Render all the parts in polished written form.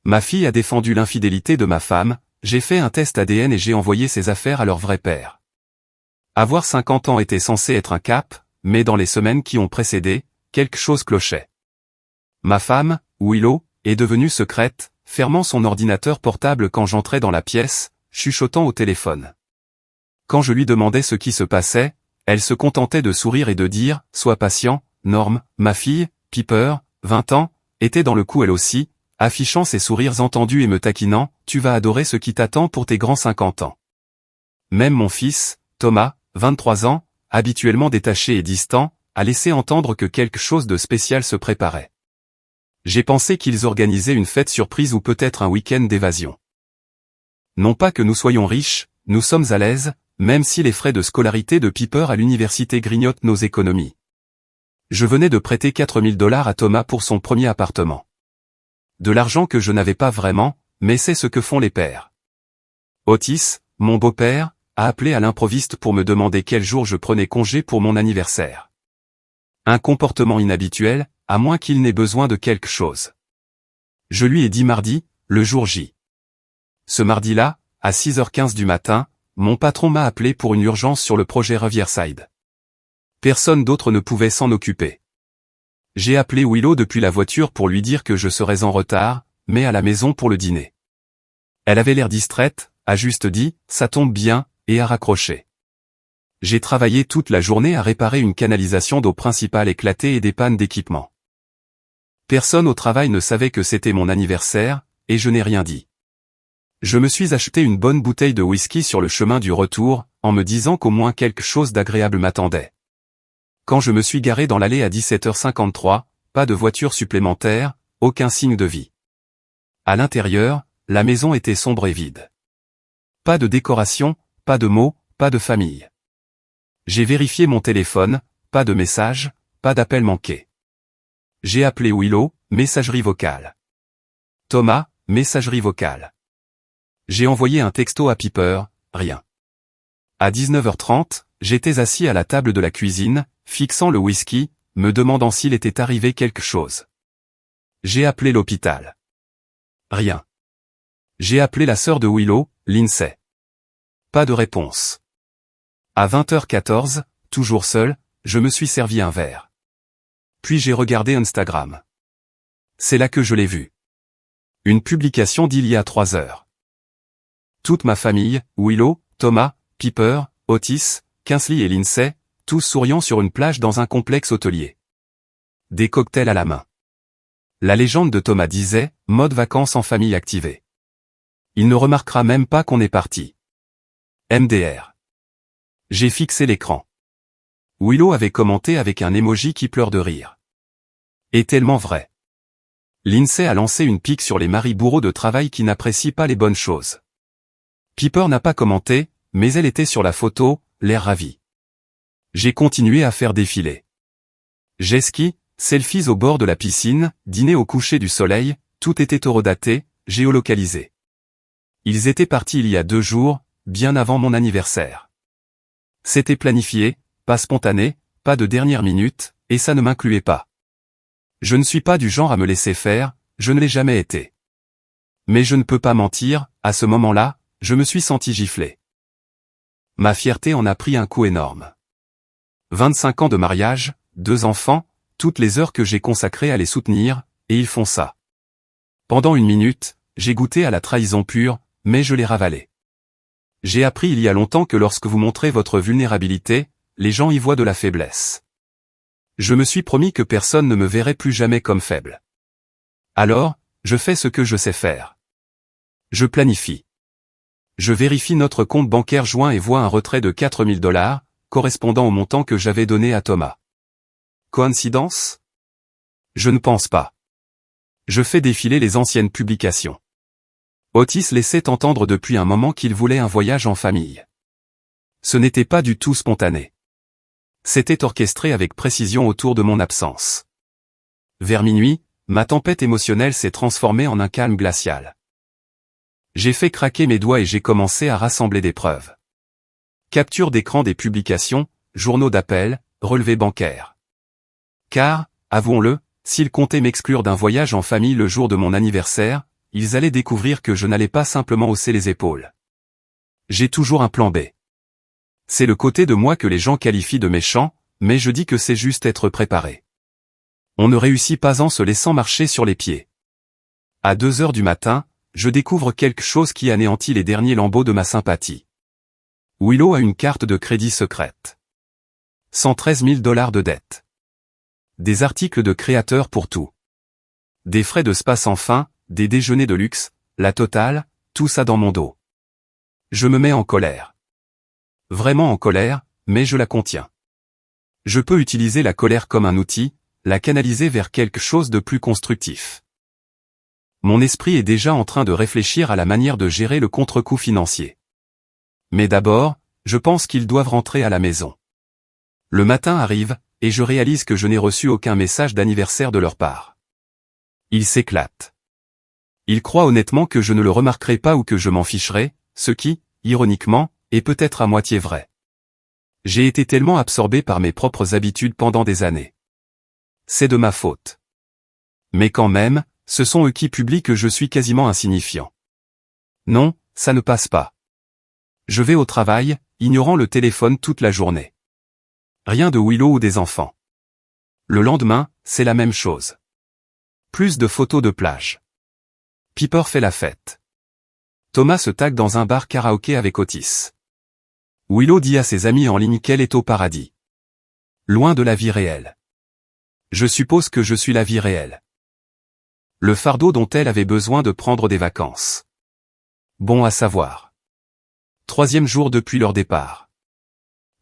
Ma fille a défendu l'infidélité de ma femme, j'ai fait un test ADN et j'ai envoyé ses affaires à leur vrai père. Avoir 50 ans était censé être un cap, mais dans les semaines qui ont précédé, quelque chose clochait. Ma femme, Willow, est devenue secrète, fermant son ordinateur portable quand j'entrais dans la pièce, chuchotant au téléphone. Quand je lui demandais ce qui se passait, elle se contentait de sourire et de dire « Sois patient, Norm, ma fille, Piper, 20 ans, était dans le coup elle aussi, affichant ses sourires entendus et me taquinant « Tu vas adorer ce qui t'attend pour tes grands 50 ans. » Même mon fils, Thomas, 23 ans, habituellement détaché et distant, a laissé entendre que quelque chose de spécial se préparait. J'ai pensé qu'ils organisaient une fête surprise ou peut-être un week-end d'évasion. Non pas que nous soyons riches, nous sommes à l'aise, même si les frais de scolarité de Piper à l'université grignotent nos économies. Je venais de prêter $4000 à Thomas pour son premier appartement. De l'argent que je n'avais pas vraiment, mais c'est ce que font les pères. Otis, mon beau-père, a appelé à l'improviste pour me demander quel jour je prenais congé pour mon anniversaire. Un comportement inhabituel, à moins qu'il n'ait besoin de quelque chose. Je lui ai dit mardi, le jour J. Ce mardi-là, à 6h15 du matin, mon patron m'a appelé pour une urgence sur le projet Riverside. Personne d'autre ne pouvait s'en occuper. J'ai appelé Willow depuis la voiture pour lui dire que je serais en retard, mais à la maison pour le dîner. Elle avait l'air distraite, a juste dit « ça tombe bien » et a raccroché. J'ai travaillé toute la journée à réparer une canalisation d'eau principale éclatée et des pannes d'équipement. Personne au travail ne savait que c'était mon anniversaire, et je n'ai rien dit. Je me suis acheté une bonne bouteille de whisky sur le chemin du retour, en me disant qu'au moins quelque chose d'agréable m'attendait. Quand je me suis garé dans l'allée à 17h53, pas de voiture supplémentaire, aucun signe de vie. À l'intérieur, la maison était sombre et vide. Pas de décoration, pas de mots, pas de famille. J'ai vérifié mon téléphone, pas de message, pas d'appel manqué. J'ai appelé Willow, messagerie vocale. Thomas, messagerie vocale. J'ai envoyé un texto à Piper, rien. À 19h30, j'étais assis à la table de la cuisine, fixant le whisky, me demandant s'il était arrivé quelque chose. J'ai appelé l'hôpital. Rien. J'ai appelé la sœur de Willow, Lindsay. Pas de réponse. À 20h14, toujours seul, je me suis servi un verre. Puis j'ai regardé Instagram. C'est là que je l'ai vu. Une publication d'il y a 3 heures. Toute ma famille, Willow, Thomas, Piper, Otis, Kingsley et Lindsay, tous souriant sur une plage dans un complexe hôtelier. Des cocktails à la main. La légende de Thomas disait, mode vacances en famille activée. Il ne remarquera même pas qu'on est parti. MDR. J'ai fixé l'écran. Willow avait commenté avec un emoji qui pleure de rire. Et tellement vrai. Lindsay a lancé une pique sur les maris bourreaux de travail qui n'apprécient pas les bonnes choses. Piper n'a pas commenté, mais elle était sur la photo, l'air ravi. J'ai continué à faire défiler. Jet ski, selfies au bord de la piscine, dîner au coucher du soleil, tout était horodaté, géolocalisé. Ils étaient partis il y a 2 jours, bien avant mon anniversaire. C'était planifié, pas spontané, pas de dernière minute, et ça ne m'incluait pas. Je ne suis pas du genre à me laisser faire, je ne l'ai jamais été. Mais je ne peux pas mentir, à ce moment-là, je me suis senti giflé. Ma fierté en a pris un coup énorme. 25 ans de mariage, 2 enfants, toutes les heures que j'ai consacrées à les soutenir, et ils font ça. Pendant 1 minute, j'ai goûté à la trahison pure, mais je l'ai ravalée. J'ai appris il y a longtemps que lorsque vous montrez votre vulnérabilité, les gens y voient de la faiblesse. Je me suis promis que personne ne me verrait plus jamais comme faible. Alors, je fais ce que je sais faire. Je planifie. Je vérifie notre compte bancaire joint et vois un retrait de $4000, correspondant au montant que j'avais donné à Thomas. Coïncidence? Je ne pense pas. Je fais défiler les anciennes publications. Otis laissait entendre depuis un moment qu'il voulait un voyage en famille. Ce n'était pas du tout spontané. C'était orchestré avec précision autour de mon absence. Vers minuit, ma tempête émotionnelle s'est transformée en un calme glacial. J'ai fait craquer mes doigts et j'ai commencé à rassembler des preuves. Capture d'écran des publications, journaux d'appel, relevés bancaires. Car, avouons-le, s'il comptait m'exclure d'un voyage en famille le jour de mon anniversaire, ils allaient découvrir que je n'allais pas simplement hausser les épaules. J'ai toujours un plan B. C'est le côté de moi que les gens qualifient de méchant, mais je dis que c'est juste être préparé. On ne réussit pas en se laissant marcher sur les pieds. À 2 heures du matin, je découvre quelque chose qui anéantit les derniers lambeaux de ma sympathie. Willow a une carte de crédit secrète. 113 000 $ de dette. Des articles de créateurs pour tout. Des frais de spa sans fin, des déjeuners de luxe, la totale, tout ça dans mon dos. Je me mets en colère. Vraiment en colère, mais je la contiens. Je peux utiliser la colère comme un outil, la canaliser vers quelque chose de plus constructif. Mon esprit est déjà en train de réfléchir à la manière de gérer le contre-coup financier. Mais d'abord, je pense qu'ils doivent rentrer à la maison. Le matin arrive, et je réalise que je n'ai reçu aucun message d'anniversaire de leur part. Ils s'éclatent. Ils croient honnêtement que je ne le remarquerai pas ou que je m'en ficherai, ce qui, ironiquement, est peut-être à moitié vrai. J'ai été tellement absorbé par mes propres habitudes pendant des années. C'est de ma faute. Mais quand même, ce sont eux qui publient que je suis quasiment insignifiant. Non, ça ne passe pas. Je vais au travail, ignorant le téléphone toute la journée. Rien de Willow ou des enfants. Le lendemain, c'est la même chose. Plus de photos de plage. Piper fait la fête. Thomas se tague dans un bar karaoké avec Otis. Willow dit à ses amis en ligne qu'elle est au paradis. Loin de la vie réelle. Je suppose que je suis la vie réelle. Le fardeau dont elle avait besoin de prendre des vacances. Bon à savoir. 3e jour depuis leur départ.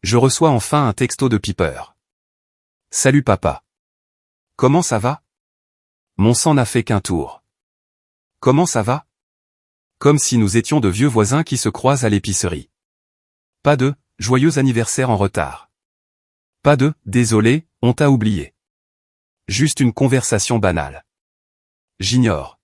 Je reçois enfin un texto de Piper. Salut papa. Comment ça va? Mon sang n'a fait qu'un tour. Comment ça va? Comme si nous étions de vieux voisins qui se croisent à l'épicerie. Pas de « joyeux anniversaire en retard ». Pas de « désolé, on t'a oublié ». Juste une conversation banale. J'ignore.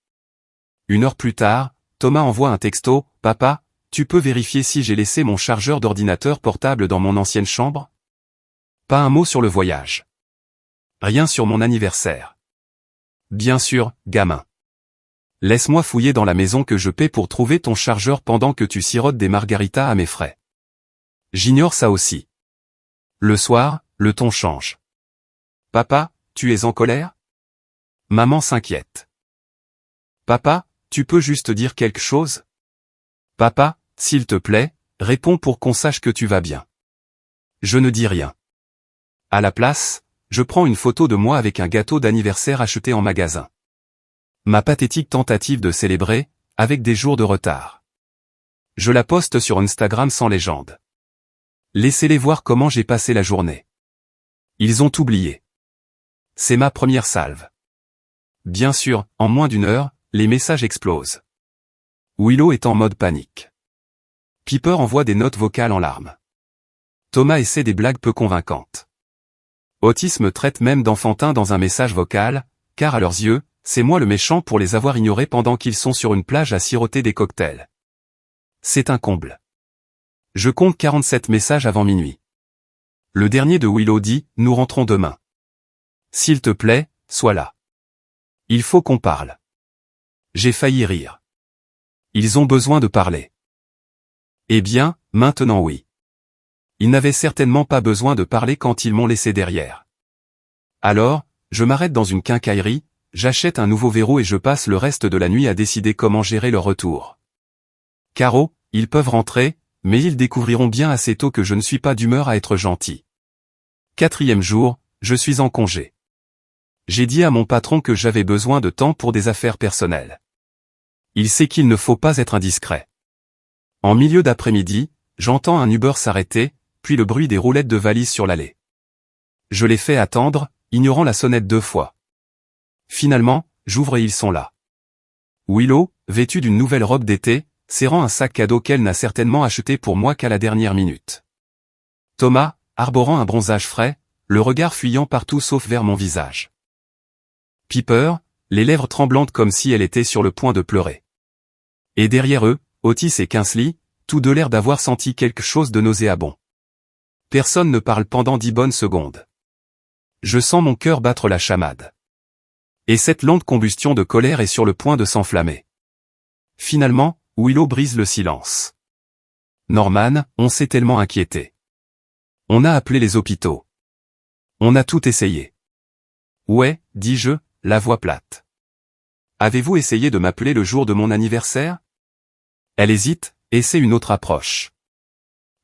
1 heure plus tard, Thomas envoie un texto « Papa, tu peux vérifier si j'ai laissé mon chargeur d'ordinateur portable dans mon ancienne chambre ?» Pas un mot sur le voyage. Rien sur mon anniversaire. Bien sûr, gamin. Laisse-moi fouiller dans la maison que je paie pour trouver ton chargeur pendant que tu sirotes des margaritas à mes frais. J'ignore ça aussi. Le soir, le ton change. Papa, tu es en colère? Maman s'inquiète. Papa, tu peux juste dire quelque chose? Papa, s'il te plaît, réponds pour qu'on sache que tu vas bien. Je ne dis rien. À la place, je prends une photo de moi avec un gâteau d'anniversaire acheté en magasin. Ma pathétique tentative de célébrer, avec des jours de retard. Je la poste sur Instagram sans légende. Laissez-les voir comment j'ai passé la journée. Ils ont oublié. C'est ma première salve. Bien sûr, en moins d'1 heure, les messages explosent. Willow est en mode panique. Piper envoie des notes vocales en larmes. Thomas essaie des blagues peu convaincantes. Otis me traite même d'enfantin dans un message vocal, car à leurs yeux, c'est moi le méchant pour les avoir ignorés pendant qu'ils sont sur une plage à siroter des cocktails. C'est un comble. Je compte 47 messages avant minuit. Le dernier de Willow dit « Nous rentrons demain. S'il te plaît, sois là. Il faut qu'on parle. » J'ai failli rire. Ils ont besoin de parler. Eh bien, maintenant oui. Ils n'avaient certainement pas besoin de parler quand ils m'ont laissé derrière. Alors, je m'arrête dans une quincaillerie, j'achète un nouveau verrou et je passe le reste de la nuit à décider comment gérer leur retour. Caro, ils peuvent rentrer, mais ils découvriront bien assez tôt que je ne suis pas d'humeur à être gentil. 4e jour, je suis en congé. J'ai dit à mon patron que j'avais besoin de temps pour des affaires personnelles. Il sait qu'il ne faut pas être indiscret. En milieu d'après-midi, j'entends un Uber s'arrêter, puis le bruit des roulettes de valises sur l'allée. Je les fais attendre, ignorant la sonnette 2 fois. Finalement, j'ouvre et ils sont là. Willow, vêtue d'une nouvelle robe d'été, serrant un sac cadeau qu'elle n'a certainement acheté pour moi qu'à la dernière minute. Thomas, arborant un bronzage frais, le regard fuyant partout sauf vers mon visage. Piper, les lèvres tremblantes comme si elle était sur le point de pleurer. Et derrière eux, Otis et Kingsley, tous deux l'air d'avoir senti quelque chose de nauséabond. Personne ne parle pendant 10 bonnes secondes. Je sens mon cœur battre la chamade. Et cette lente combustion de colère est sur le point de s'enflammer. Finalement, Willow brise le silence. Norman, on s'est tellement inquiété. On a appelé les hôpitaux. On a tout essayé. Ouais, dis-je, la voix plate. Avez-vous essayé de m'appeler le jour de mon anniversaire? Elle hésite, et c'est une autre approche.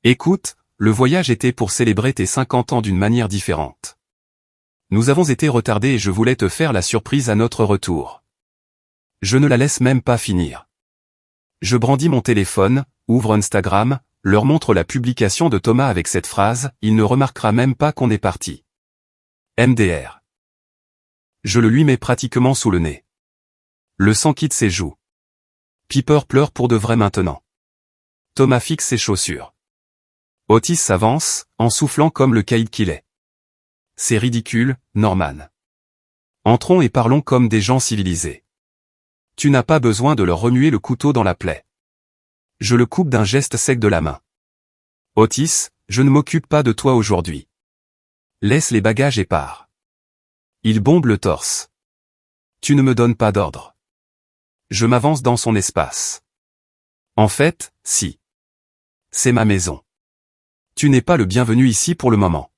Écoute, le voyage était pour célébrer tes 50 ans d'une manière différente. Nous avons été retardés et je voulais te faire la surprise à notre retour. Je ne la laisse même pas finir. Je brandis mon téléphone, ouvre Instagram, leur montre la publication de Thomas avec cette phrase, il ne remarquera même pas qu'on est parti. MDR. Je le lui mets pratiquement sous le nez. Le sang quitte ses joues. Piper pleure pour de vrai maintenant. Thomas fixe ses chaussures. Otis s'avance, en soufflant comme le caïd qu'il est. C'est ridicule, Norman. Entrons et parlons comme des gens civilisés. Tu n'as pas besoin de leur remuer le couteau dans la plaie. Je le coupe d'un geste sec de la main. Otis, je ne m'occupe pas de toi aujourd'hui. Laisse les bagages et pars. Il bombe le torse. Tu ne me donnes pas d'ordre. Je m'avance dans son espace. En fait, si. C'est ma maison. Tu n'es pas le bienvenu ici pour le moment.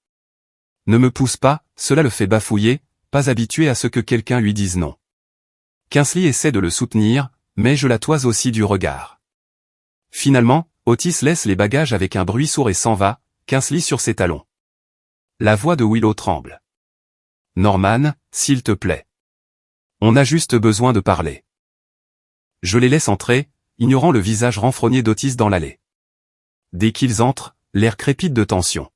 Ne me pousse pas, cela le fait bafouiller, pas habitué à ce que quelqu'un lui dise non. Kingsley essaie de le soutenir, mais je la toise aussi du regard. Finalement, Otis laisse les bagages avec un bruit sourd et s'en va, Kingsley sur ses talons. La voix de Willow tremble. Norman, s'il te plaît. On a juste besoin de parler. Je les laisse entrer, ignorant le visage renfrogné d'Otis dans l'allée. Dès qu'ils entrent, l'air crépite de tension.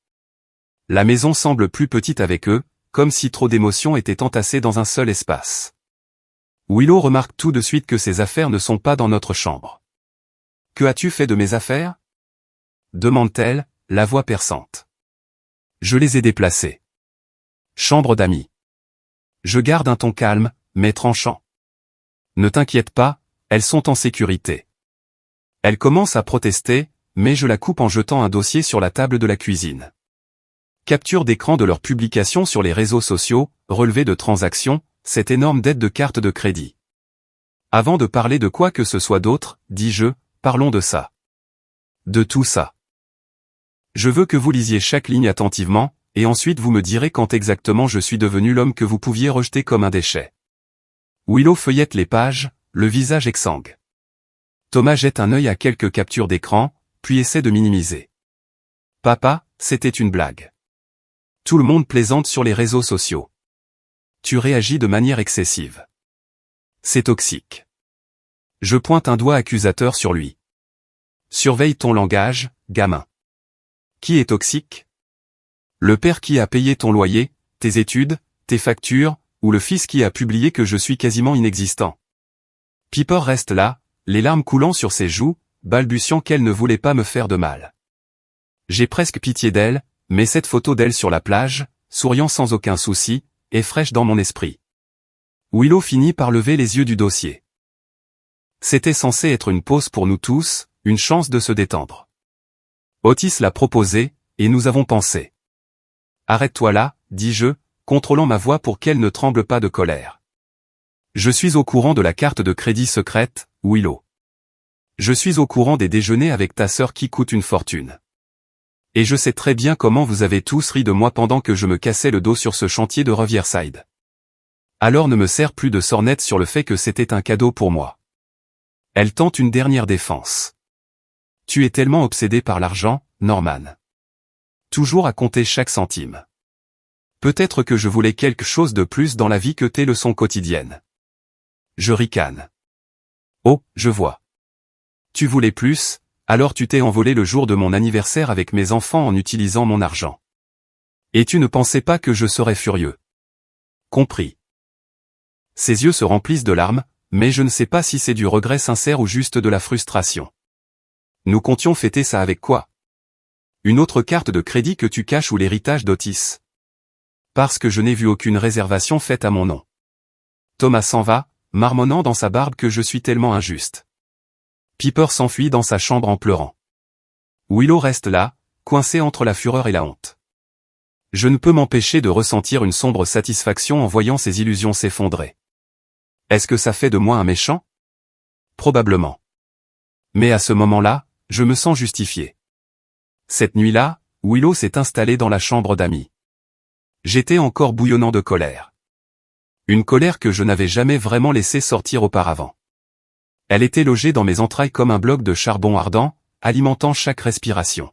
La maison semble plus petite avec eux, comme si trop d'émotions étaient entassées dans un seul espace. Willow remarque tout de suite que ses affaires ne sont pas dans notre chambre. « Que as-tu fait de mes affaires ?» demande-t-elle, la voix perçante. « Je les ai déplacées. Chambre d'amis. » Je garde un ton calme, mais tranchant. « Ne t'inquiète pas, elles sont en sécurité. » Elle commence à protester, mais je la coupe en jetant un dossier sur la table de la cuisine. Capture d'écran de leur publication sur les réseaux sociaux, relevé de transactions, cette énorme dette de carte de crédit. Avant de parler de quoi que ce soit d'autre, dis-je, parlons de ça. De tout ça. Je veux que vous lisiez chaque ligne attentivement, et ensuite vous me direz quand exactement je suis devenu l'homme que vous pouviez rejeter comme un déchet. Willow feuillette les pages, le visage exsangue. Thomas jette un œil à quelques captures d'écran, puis essaie de minimiser. Papa, c'était une blague. Tout le monde plaisante sur les réseaux sociaux. Tu réagis de manière excessive. C'est toxique. Je pointe un doigt accusateur sur lui. Surveille ton langage, gamin. Qui est toxique? Le père qui a payé ton loyer, tes études, tes factures, ou le fils qui a publié que je suis quasiment inexistant? Piper reste là, les larmes coulant sur ses joues, balbutiant qu'elle ne voulait pas me faire de mal. J'ai presque pitié d'elle, mais cette photo d'elle sur la plage, souriant sans aucun souci, est fraîche dans mon esprit. Willow finit par lever les yeux du dossier. C'était censé être une pause pour nous tous, une chance de se détendre. Otis l'a proposé, et nous avons pensé. Arrête-toi là, dis-je, contrôlant ma voix pour qu'elle ne tremble pas de colère. Je suis au courant de la carte de crédit secrète, Willow. Je suis au courant des déjeuners avec ta sœur qui coûtent une fortune. Et je sais très bien comment vous avez tous ri de moi pendant que je me cassais le dos sur ce chantier de Riverside. Alors ne me sers plus de sornette sur le fait que c'était un cadeau pour moi. Elle tente une dernière défense. Tu es tellement obsédé par l'argent, Norman. Toujours à compter chaque centime. Peut-être que je voulais quelque chose de plus dans la vie que tes leçons quotidiennes. Je ricane. Oh, je vois. Tu voulais plus, alors tu t'es envolé le jour de mon anniversaire avec mes enfants en utilisant mon argent. Et tu ne pensais pas que je serais furieux. Compris. Ses yeux se remplissent de larmes, mais je ne sais pas si c'est du regret sincère ou juste de la frustration. Nous comptions fêter ça avec quoi? Une autre carte de crédit que tu caches ou l'héritage d'Otis? Parce que je n'ai vu aucune réservation faite à mon nom. Thomas s'en va, marmonnant dans sa barbe que je suis tellement injuste. Piper s'enfuit dans sa chambre en pleurant. Willow reste là, coincée entre la fureur et la honte. Je ne peux m'empêcher de ressentir une sombre satisfaction en voyant ses illusions s'effondrer. Est-ce que ça fait de moi un méchant? Probablement. Mais à ce moment-là, je me sens justifié. Cette nuit-là, Willow s'est installée dans la chambre d'amis. J'étais encore bouillonnant de colère. Une colère que je n'avais jamais vraiment laissé sortir auparavant. Elle était logée dans mes entrailles comme un bloc de charbon ardent, alimentant chaque respiration.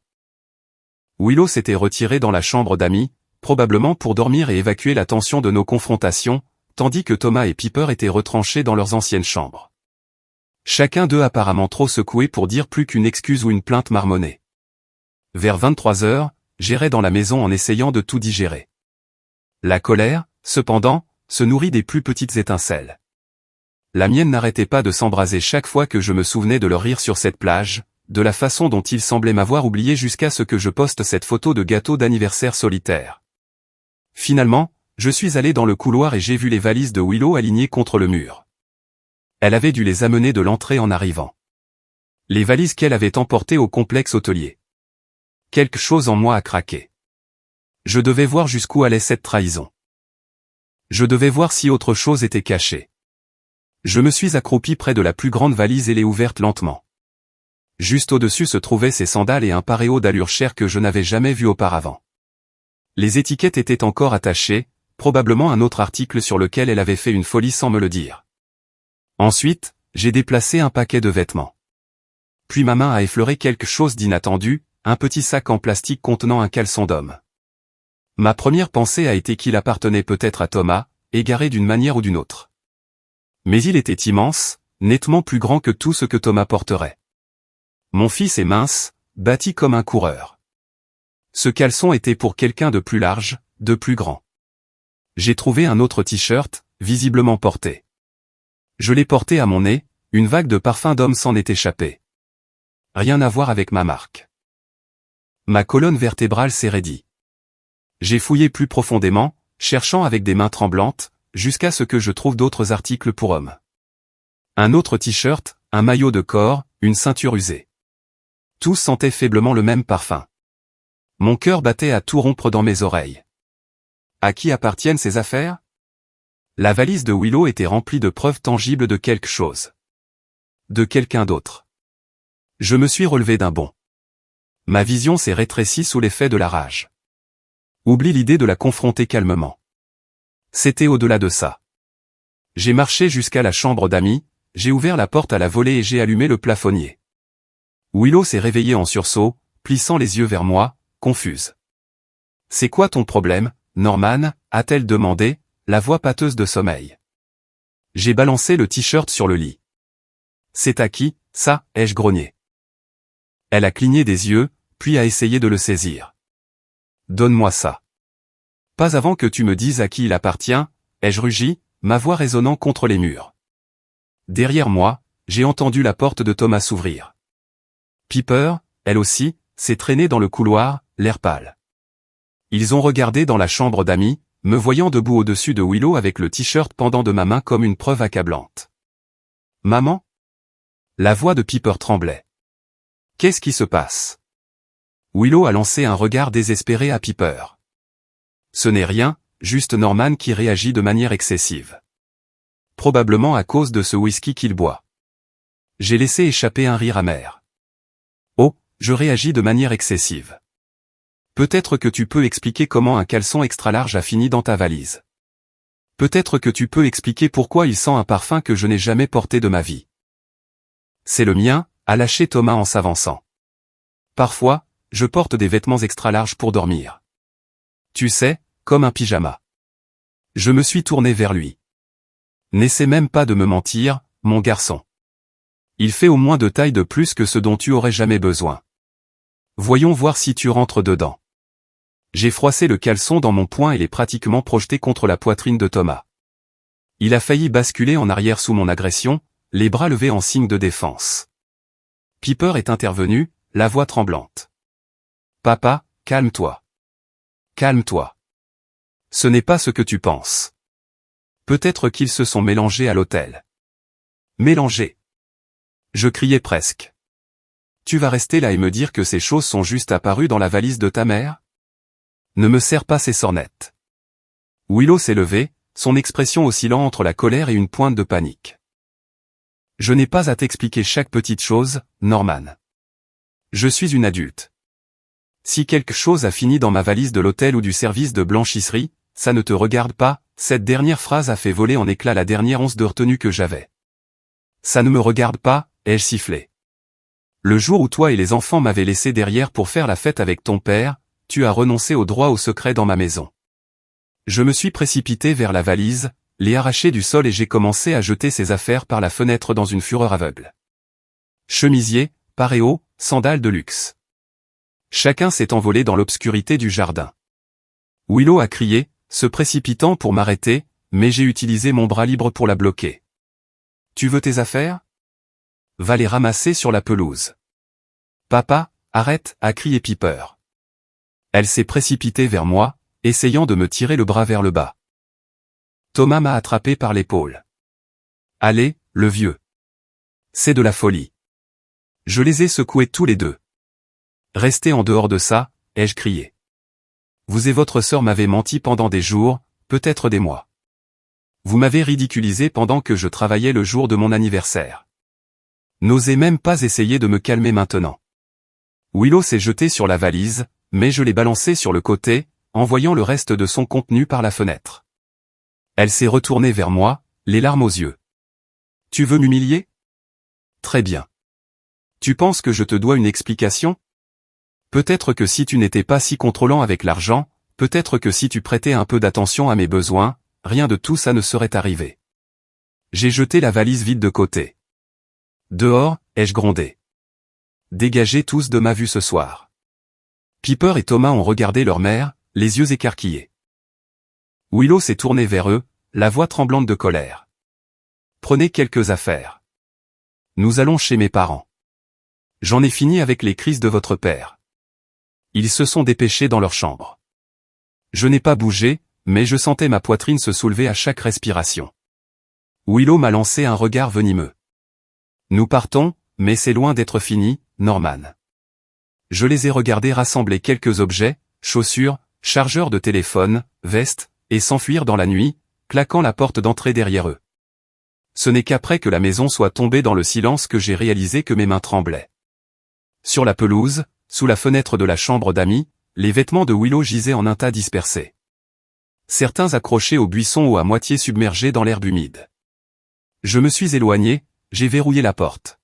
Willow s'était retirée dans la chambre d'amis, probablement pour dormir et évacuer la tension de nos confrontations, tandis que Thomas et Piper étaient retranchés dans leurs anciennes chambres. Chacun d'eux apparemment trop secoué pour dire plus qu'une excuse ou une plainte marmonnée. Vers 23 heures, j'errais dans la maison en essayant de tout digérer. La colère, cependant, se nourrit des plus petites étincelles. La mienne n'arrêtait pas de s'embraser chaque fois que je me souvenais de leur rire sur cette plage, de la façon dont ils semblaient m'avoir oublié jusqu'à ce que je poste cette photo de gâteau d'anniversaire solitaire. Finalement, je suis allé dans le couloir et j'ai vu les valises de Willow alignées contre le mur. Elle avait dû les amener de l'entrée en arrivant. Les valises qu'elle avait emportées au complexe hôtelier. Quelque chose en moi a craqué. Je devais voir jusqu'où allait cette trahison. Je devais voir si autre chose était cachée. Je me suis accroupi près de la plus grande valise et l'ai ouverte lentement. Juste au-dessus se trouvaient ses sandales et un paréo d'allure chère que je n'avais jamais vu auparavant. Les étiquettes étaient encore attachées, probablement un autre article sur lequel elle avait fait une folie sans me le dire. Ensuite, j'ai déplacé un paquet de vêtements. Puis ma main a effleuré quelque chose d'inattendu, un petit sac en plastique contenant un caleçon d'homme. Ma première pensée a été qu'il appartenait peut-être à Thomas, égaré d'une manière ou d'une autre. Mais il était immense, nettement plus grand que tout ce que Thomas porterait. Mon fils est mince, bâti comme un coureur. Ce caleçon était pour quelqu'un de plus large, de plus grand. J'ai trouvé un autre t-shirt, visiblement porté. Je l'ai porté à mon nez, une vague de parfum d'homme s'en est échappée. Rien à voir avec ma marque. Ma colonne vertébrale s'est raidie. J'ai fouillé plus profondément, cherchant avec des mains tremblantes, jusqu'à ce que je trouve d'autres articles pour hommes. Un autre t-shirt, un maillot de corps, une ceinture usée. Tous sentaient faiblement le même parfum. Mon cœur battait à tout rompre dans mes oreilles. À qui appartiennent ces affaires? La valise de Willow était remplie de preuves tangibles de quelque chose. De quelqu'un d'autre. Je me suis relevé d'un bond. Ma vision s'est rétrécie sous l'effet de la rage. Oublie l'idée de la confronter calmement. C'était au-delà de ça. J'ai marché jusqu'à la chambre d'amis, j'ai ouvert la porte à la volée et j'ai allumé le plafonnier. Willow s'est réveillée en sursaut, plissant les yeux vers moi, confuse. « C'est quoi ton problème, Norman ?» a-t-elle demandé, la voix pâteuse de sommeil. J'ai balancé le t-shirt sur le lit. « C'est à qui, ça ?» ai-je grogné. Elle a cligné des yeux, puis a essayé de le saisir. « Donne-moi ça. »« Pas avant que tu me dises à qui il appartient » ai-je rugi, ma voix résonnant contre les murs. Derrière moi, j'ai entendu la porte de Thomas s'ouvrir. Piper, elle aussi, s'est traînée dans le couloir, l'air pâle. Ils ont regardé dans la chambre d'amis, me voyant debout au-dessus de Willow avec le t-shirt pendant de ma main comme une preuve accablante. « Maman ?» La voix de Piper tremblait. « Qu'est-ce qui se passe ?» Willow a lancé un regard désespéré à Piper. « Ce n'est rien, juste Norman qui réagit de manière excessive. Probablement à cause de ce whisky qu'il boit. » J'ai laissé échapper un rire amer. « Oh, je réagis de manière excessive. Peut-être que tu peux expliquer comment un caleçon extra large a fini dans ta valise. Peut-être que tu peux expliquer pourquoi il sent un parfum que je n'ai jamais porté de ma vie. » C'est le mien, a lâché Thomas en s'avançant. Parfois, je porte des vêtements extra larges pour dormir. Tu sais, comme un pyjama. Je me suis tourné vers lui. N'essaie même pas de me mentir, mon garçon. Il fait au moins de taille de plus que ce dont tu aurais jamais besoin. Voyons voir si tu rentres dedans. J'ai froissé le caleçon dans mon poing et l'ai pratiquement projeté contre la poitrine de Thomas. Il a failli basculer en arrière sous mon agression, les bras levés en signe de défense. Piper est intervenu, la voix tremblante. « Papa, calme-toi. Calme-toi. Ce n'est pas ce que tu penses. Peut-être qu'ils se sont mélangés à l'hôtel. » Mélangés. Je criais presque. Tu vas rester là et me dire que ces choses sont juste apparues dans la valise de ta mère? Ne me serre pas ces sornettes. Willow s'est levée, son expression oscillant entre la colère et une pointe de panique. Je n'ai pas à t'expliquer chaque petite chose, Norman. Je suis une adulte. Si quelque chose a fini dans ma valise de l'hôtel ou du service de blanchisserie, ça ne te regarde pas. Cette dernière phrase a fait voler en éclats la dernière once de retenue que j'avais. Ça ne me regarde pas, ai-je sifflé. Le jour où toi et les enfants m'avaient laissé derrière pour faire la fête avec ton père, tu as renoncé au droit au secret dans ma maison. Je me suis précipité vers la valise, l'ai arrachée du sol et j'ai commencé à jeter ses affaires par la fenêtre dans une fureur aveugle. Chemisier, paréo, sandales de luxe. Chacun s'est envolé dans l'obscurité du jardin. Willow a crié, se précipitant pour m'arrêter, mais j'ai utilisé mon bras libre pour la bloquer. Tu veux tes affaires? Va les ramasser sur la pelouse. Papa, arrête, a crié Piper. Elle s'est précipitée vers moi, essayant de me tirer le bras vers le bas. Thomas m'a attrapé par l'épaule. Allez, le vieux. C'est de la folie. Je les ai secoués tous les deux. Restez en dehors de ça, ai-je crié. Vous et votre sœur m'avez menti pendant des jours, peut-être des mois. Vous m'avez ridiculisé pendant que je travaillais le jour de mon anniversaire. N'osez même pas essayer de me calmer maintenant. Willow s'est jetée sur la valise, mais je l'ai balancée sur le côté, envoyant le reste de son contenu par la fenêtre. Elle s'est retournée vers moi, les larmes aux yeux. Tu veux m'humilier? Très bien. Tu penses que je te dois une explication? Peut-être que si tu n'étais pas si contrôlant avec l'argent, peut-être que si tu prêtais un peu d'attention à mes besoins, rien de tout ça ne serait arrivé. J'ai jeté la valise vide de côté. Dehors, ai-je grondé. Dégagez tous de ma vue ce soir. Piper et Thomas ont regardé leur mère, les yeux écarquillés. Willow s'est tournée vers eux, la voix tremblante de colère. Prenez quelques affaires. Nous allons chez mes parents. J'en ai fini avec les crises de votre père. Ils se sont dépêchés dans leur chambre. Je n'ai pas bougé, mais je sentais ma poitrine se soulever à chaque respiration. Willow m'a lancé un regard venimeux. Nous partons, mais c'est loin d'être fini, Norman. Je les ai regardés rassembler quelques objets, chaussures, chargeurs de téléphone, vestes, et s'enfuir dans la nuit, claquant la porte d'entrée derrière eux. Ce n'est qu'après que la maison soit tombée dans le silence que j'ai réalisé que mes mains tremblaient. Sur la pelouse, sous la fenêtre de la chambre d'amis, les vêtements de Willow gisaient en un tas dispersés. Certains accrochés aux buissons ou à moitié submergés dans l'herbe humide. Je me suis éloigné, j'ai verrouillé la porte.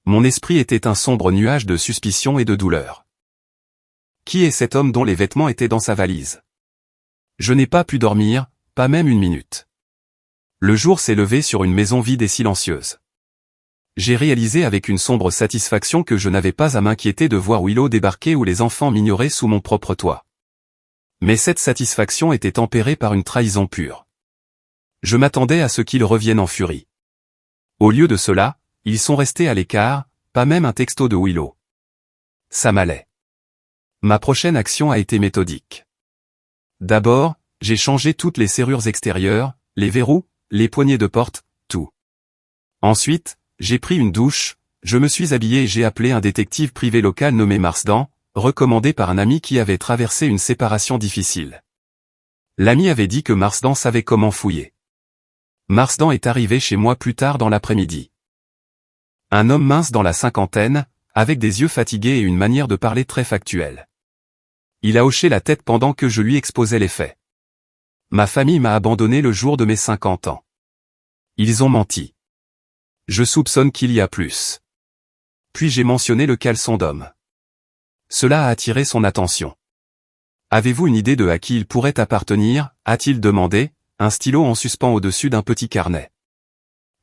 Mon esprit était un sombre nuage de suspicion et de douleur. Qui est cet homme dont les vêtements étaient dans sa valise? Je n'ai pas pu dormir, pas même une minute. Le jour s'est levé sur une maison vide et silencieuse. J'ai réalisé avec une sombre satisfaction que je n'avais pas à m'inquiéter de voir Willow débarquer ou les enfants m'ignorer sous mon propre toit. Mais cette satisfaction était tempérée par une trahison pure. Je m'attendais à ce qu'ils reviennent en furie. Au lieu de cela, ils sont restés à l'écart, pas même un texto de Willow. Ça m'allait. Ma prochaine action a été méthodique. D'abord, j'ai changé toutes les serrures extérieures, les verrous, les poignées de porte, tout. Ensuite, j'ai pris une douche, je me suis habillé et j'ai appelé un détective privé local nommé Marsden, recommandé par un ami qui avait traversé une séparation difficile. L'ami avait dit que Marsden savait comment fouiller. Marsden est arrivé chez moi plus tard dans l'après-midi. Un homme mince dans la cinquantaine, avec des yeux fatigués et une manière de parler très factuelle. Il a hoché la tête pendant que je lui exposais les faits. Ma famille m'a abandonné le jour de mes 50 ans. Ils ont menti. Je soupçonne qu'il y a plus. Puis j'ai mentionné le caleçon d'homme. Cela a attiré son attention. Avez-vous une idée de à qui il pourrait appartenir, a-t-il demandé, un stylo en suspens au-dessus d'un petit carnet.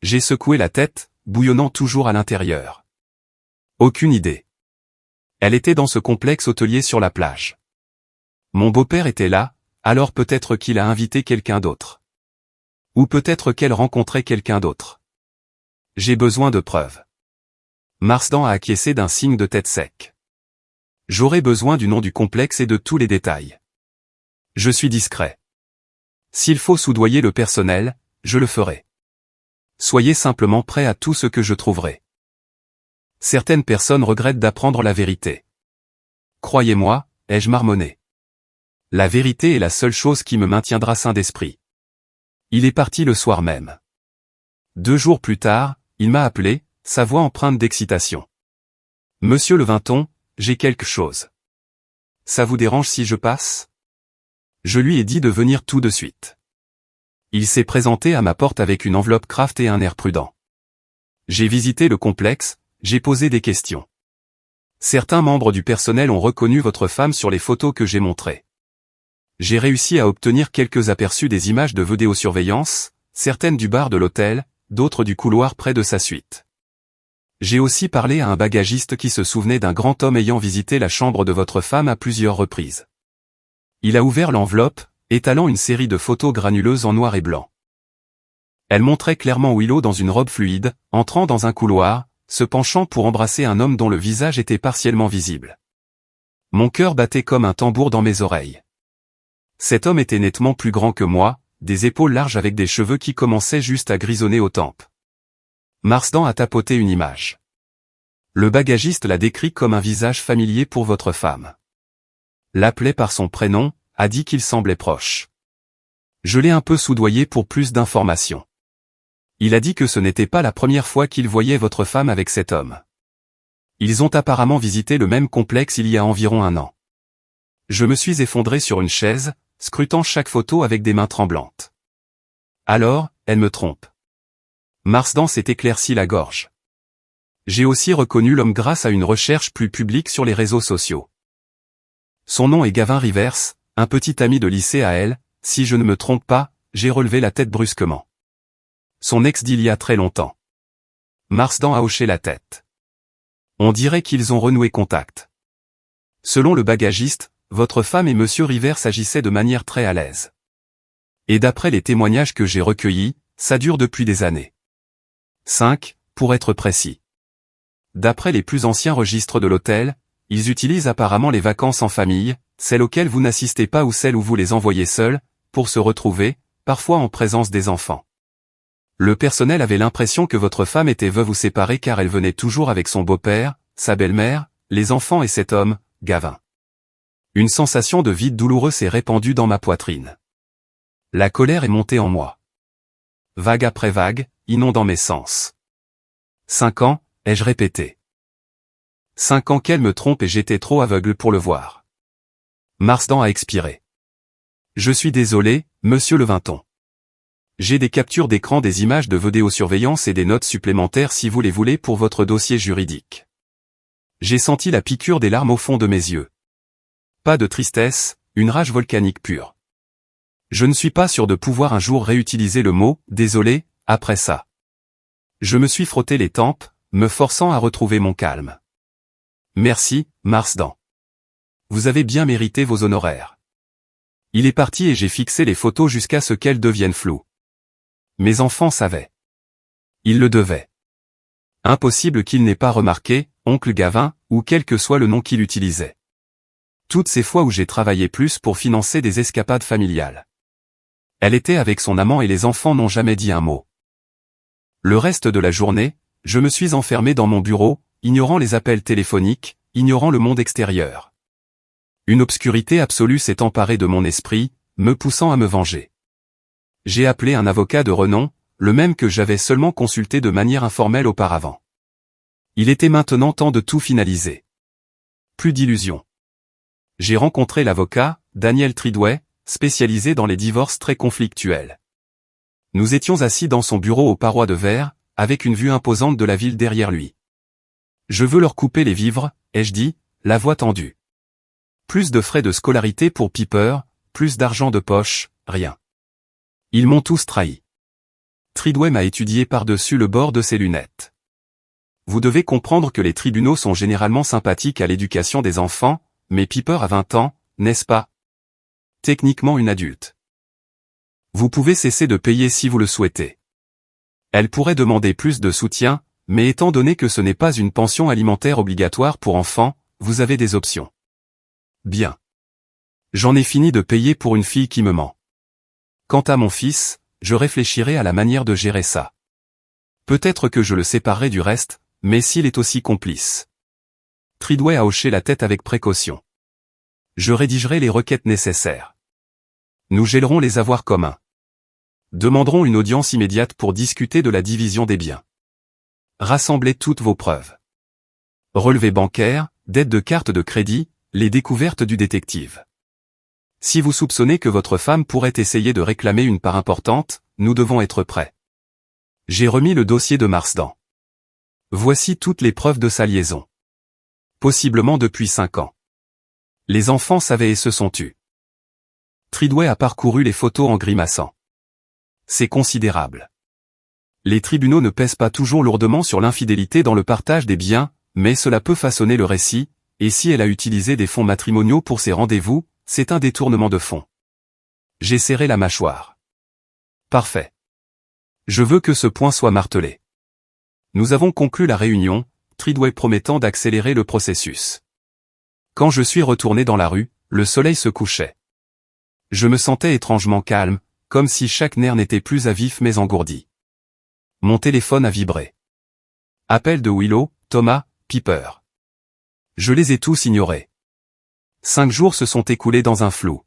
J'ai secoué la tête, bouillonnant toujours à l'intérieur. Aucune idée. Elle était dans ce complexe hôtelier sur la plage. Mon beau-père était là, alors peut-être qu'il a invité quelqu'un d'autre. Ou peut-être qu'elle rencontrait quelqu'un d'autre. J'ai besoin de preuves. Marsden a acquiescé d'un signe de tête sec. J'aurai besoin du nom du complexe et de tous les détails. Je suis discret. S'il faut soudoyer le personnel, je le ferai. Soyez simplement prêt à tout ce que je trouverai. Certaines personnes regrettent d'apprendre la vérité. Croyez-moi, ai-je marmonné. La vérité est la seule chose qui me maintiendra sain d'esprit. Il est parti le soir même. 2 jours plus tard, il m'a appelé, sa voix empreinte d'excitation. Monsieur Levinton, j'ai quelque chose. Ça vous dérange si je passe? Je lui ai dit de venir tout de suite. Il s'est présenté à ma porte avec une enveloppe Kraft et un air prudent. J'ai visité le complexe, j'ai posé des questions. Certains membres du personnel ont reconnu votre femme sur les photos que j'ai montrées. J'ai réussi à obtenir quelques aperçus des images de vidéosurveillance, certaines du bar de l'hôtel, d'autres du couloir près de sa suite. J'ai aussi parlé à un bagagiste qui se souvenait d'un grand homme ayant visité la chambre de votre femme à plusieurs reprises. Il a ouvert l'enveloppe, étalant une série de photos granuleuses en noir et blanc. Elle montrait clairement Willow dans une robe fluide, entrant dans un couloir, se penchant pour embrasser un homme dont le visage était partiellement visible. Mon cœur battait comme un tambour dans mes oreilles. Cet homme était nettement plus grand que moi, des épaules larges avec des cheveux qui commençaient juste à grisonner aux tempes. Marsden a tapoté une image. Le bagagiste l'a décrit comme un visage familier pour votre femme. L'appelait par son prénom, a dit qu'il semblait proche. Je l'ai un peu soudoyé pour plus d'informations. Il a dit que ce n'était pas la première fois qu'il voyait votre femme avec cet homme. Ils ont apparemment visité le même complexe il y a environ 1 an. Je me suis effondré sur une chaise, scrutant chaque photo avec des mains tremblantes. Alors, elle me trompe. Marsden s'est éclairci la gorge. J'ai aussi reconnu l'homme grâce à une recherche plus publique sur les réseaux sociaux. Son nom est Gavin Rivers, un petit ami de lycée à elle, si je ne me trompe pas, j'ai relevé la tête brusquement. Son ex d'il y a très longtemps. Marsden a hoché la tête. On dirait qu'ils ont renoué contact. Selon le bagagiste, votre femme et monsieur Rivers agissaient de manière très à l'aise. Et d'après les témoignages que j'ai recueillis, ça dure depuis des années. 5, pour être précis. D'après les plus anciens registres de l'hôtel, ils utilisent apparemment les vacances en famille, celles auxquelles vous n'assistez pas ou celles où vous les envoyez seuls, pour se retrouver, parfois en présence des enfants. Le personnel avait l'impression que votre femme était veuve ou séparée car elle venait toujours avec son beau-père, sa belle-mère, les enfants et cet homme, Gavin. Une sensation de vide douloureux s'est répandue dans ma poitrine. La colère est montée en moi. Vague après vague, inondant mes sens. 5 ans, ai-je répété. 5 ans qu'elle me trompe et j'étais trop aveugle pour le voir. Marsden a expiré. Je suis désolé, monsieur Levinton. J'ai des captures d'écran des images de vidéosurveillance et des notes supplémentaires si vous les voulez pour votre dossier juridique. J'ai senti la piqûre des larmes au fond de mes yeux. Pas de tristesse, une rage volcanique pure. Je ne suis pas sûr de pouvoir un jour réutiliser le mot « désolé » après ça. Je me suis frotté les tempes, me forçant à retrouver mon calme. Merci, Marsden. Vous avez bien mérité vos honoraires. Il est parti et j'ai fixé les photos jusqu'à ce qu'elles deviennent floues. Mes enfants savaient. Ils le devaient. Impossible qu'il n'ait pas remarqué, oncle Gavin, ou quel que soit le nom qu'il utilisait. Toutes ces fois où j'ai travaillé plus pour financer des escapades familiales. Elle était avec son amant et les enfants n'ont jamais dit un mot. Le reste de la journée, je me suis enfermé dans mon bureau, ignorant les appels téléphoniques, ignorant le monde extérieur. Une obscurité absolue s'est emparée de mon esprit, me poussant à me venger. J'ai appelé un avocat de renom, le même que j'avais seulement consulté de manière informelle auparavant. Il était maintenant temps de tout finaliser. Plus d'illusions. J'ai rencontré l'avocat, Daniel Tridway, spécialisé dans les divorces très conflictuels. Nous étions assis dans son bureau aux parois de verre, avec une vue imposante de la ville derrière lui. Je veux leur couper les vivres, ai-je dit, la voix tendue. Plus de frais de scolarité pour Piper, plus d'argent de poche, rien. Ils m'ont tous trahi. Tridway m'a étudié par-dessus le bord de ses lunettes. Vous devez comprendre que les tribunaux sont généralement sympathiques à l'éducation des enfants, mais Piper a 20 ans, n'est-ce pas? Techniquement une adulte. Vous pouvez cesser de payer si vous le souhaitez. Elle pourrait demander plus de soutien, mais étant donné que ce n'est pas une pension alimentaire obligatoire pour enfants, vous avez des options. Bien. J'en ai fini de payer pour une fille qui me ment. Quant à mon fils, je réfléchirai à la manière de gérer ça. Peut-être que je le séparerai du reste, mais s'il est aussi complice. Tridway a hoché la tête avec précaution. Je rédigerai les requêtes nécessaires. Nous gèlerons les avoirs communs. Demanderons une audience immédiate pour discuter de la division des biens. rassemblez toutes vos preuves. Relevés bancaires, dettes de carte de crédit, les découvertes du détective. Si vous soupçonnez que votre femme pourrait essayer de réclamer une part importante, nous devons être prêts. J'ai remis le dossier de Marsden. Voici toutes les preuves de sa liaison. Possiblement depuis 5 ans. Les enfants savaient et se sont tus. Tridway a parcouru les photos en grimaçant. C'est considérable. Les tribunaux ne pèsent pas toujours lourdement sur l'infidélité dans le partage des biens, mais cela peut façonner le récit, et si elle a utilisé des fonds matrimoniaux pour ses rendez-vous, c'est un détournement de fonds. J'ai serré la mâchoire. Parfait. Je veux que ce point soit martelé. Nous avons conclu la réunion, Tridway promettant d'accélérer le processus. Quand je suis retourné dans la rue, le soleil se couchait. Je me sentais étrangement calme, comme si chaque nerf n'était plus à vif mais engourdi. Mon téléphone a vibré. Appel de Willow, Thomas, Piper. Je les ai tous ignorés. 5 jours se sont écoulés dans un flou.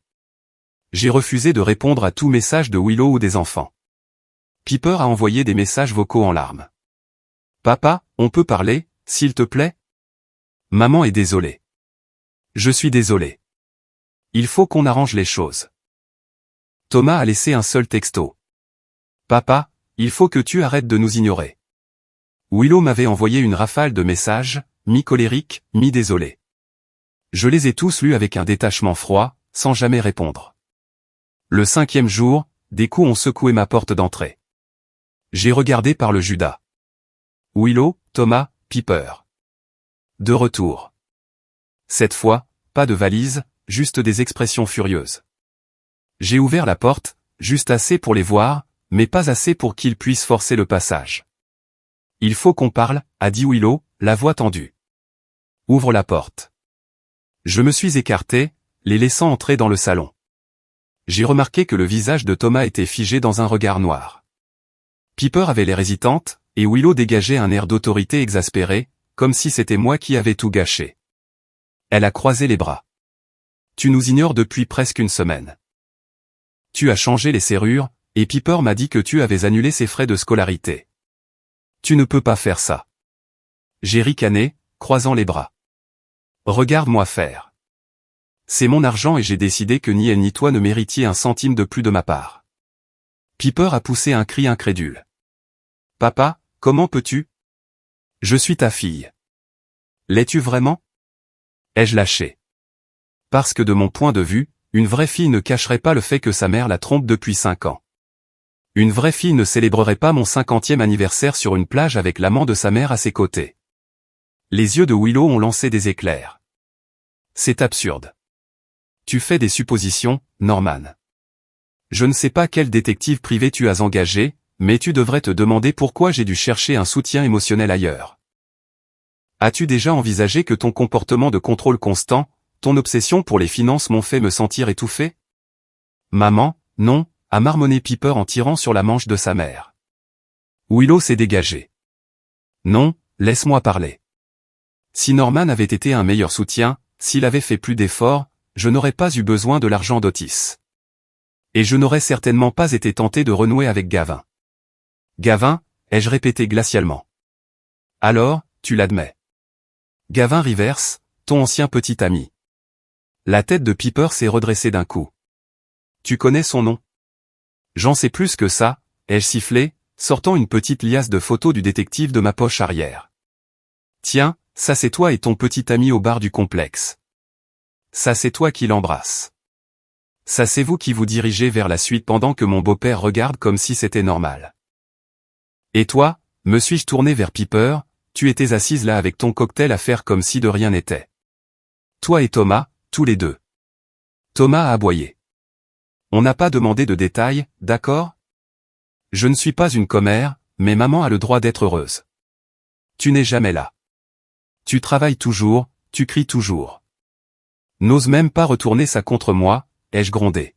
J'ai refusé de répondre à tout message de Willow ou des enfants. Piper a envoyé des messages vocaux en larmes. Papa, on peut parler, s'il te plaît? Maman est désolée. Je suis désolé. Il faut qu'on arrange les choses. Thomas a laissé un seul texto. Papa, il faut que tu arrêtes de nous ignorer. Willow m'avait envoyé une rafale de messages, mi-colériques, mi-désolés. Je les ai tous lus avec un détachement froid, sans jamais répondre. Le 5e jour, des coups ont secoué ma porte d'entrée. J'ai regardé par le Judas. Willow, Thomas, Piper. De retour. Cette fois, pas de valise, juste des expressions furieuses. J'ai ouvert la porte, juste assez pour les voir, mais pas assez pour qu'ils puissent forcer le passage. Il faut qu'on parle, a dit Willow, la voix tendue. Ouvre la porte. Je me suis écarté, les laissant entrer dans le salon. J'ai remarqué que le visage de Thomas était figé dans un regard noir. Piper avait l'air hésitante, et Willow dégageait un air d'autorité exaspéré, comme si c'était moi qui avais tout gâché. Elle a croisé les bras. Tu nous ignores depuis presque une semaine. Tu as changé les serrures, et Piper m'a dit que tu avais annulé ses frais de scolarité. Tu ne peux pas faire ça. J'ai ricané, croisant les bras. Regarde-moi faire. C'est mon argent et j'ai décidé que ni elle ni toi ne méritiez un centime de plus de ma part. Piper a poussé un cri incrédule. Papa, comment peux-tu? Je suis ta fille. L'es-tu vraiment? Ai-je lâché? Parce que de mon point de vue, une vraie fille ne cacherait pas le fait que sa mère la trompe depuis 5 ans. Une vraie fille ne célébrerait pas mon 50e anniversaire sur une plage avec l'amant de sa mère à ses côtés. Les yeux de Willow ont lancé des éclairs. C'est absurde. Tu fais des suppositions, Norman. Je ne sais pas quel détective privé tu as engagé, mais tu devrais te demander pourquoi j'ai dû chercher un soutien émotionnel ailleurs. As-tu déjà envisagé que ton comportement de contrôle constant, ton obsession pour les finances m'ont fait me sentir étouffé? Maman, non, a marmonné Piper en tirant sur la manche de sa mère. Willow s'est dégagée. Non, laisse-moi parler. Si Norman avait été un meilleur soutien, s'il avait fait plus d'efforts, je n'aurais pas eu besoin de l'argent d'Otis. Et je n'aurais certainement pas été tenté de renouer avec Gavin. Gavin, ai-je répété glacialement. Alors, tu l'admets. Gavin Rivers, ton ancien petit ami. La tête de Piper s'est redressée d'un coup. Tu connais son nom? J'en sais plus que ça, ai-je sifflé, sortant une petite liasse de photos du détective de ma poche arrière. Tiens, ça c'est toi et ton petit ami au bar du complexe. Ça c'est toi qui l'embrasse. Ça c'est vous qui vous dirigez vers la suite pendant que mon beau-père regarde comme si c'était normal. Et toi, me suis-je tourné vers Piper, tu étais assise là avec ton cocktail à faire comme si de rien n'était. Toi et Thomas, tous les deux. Thomas a aboyé. On n'a pas demandé de détails, d'accord? Je ne suis pas une commère, mais maman a le droit d'être heureuse. Tu n'es jamais là. Tu travailles toujours, tu cries toujours. N'ose même pas retourner ça contre moi, ai-je grondé.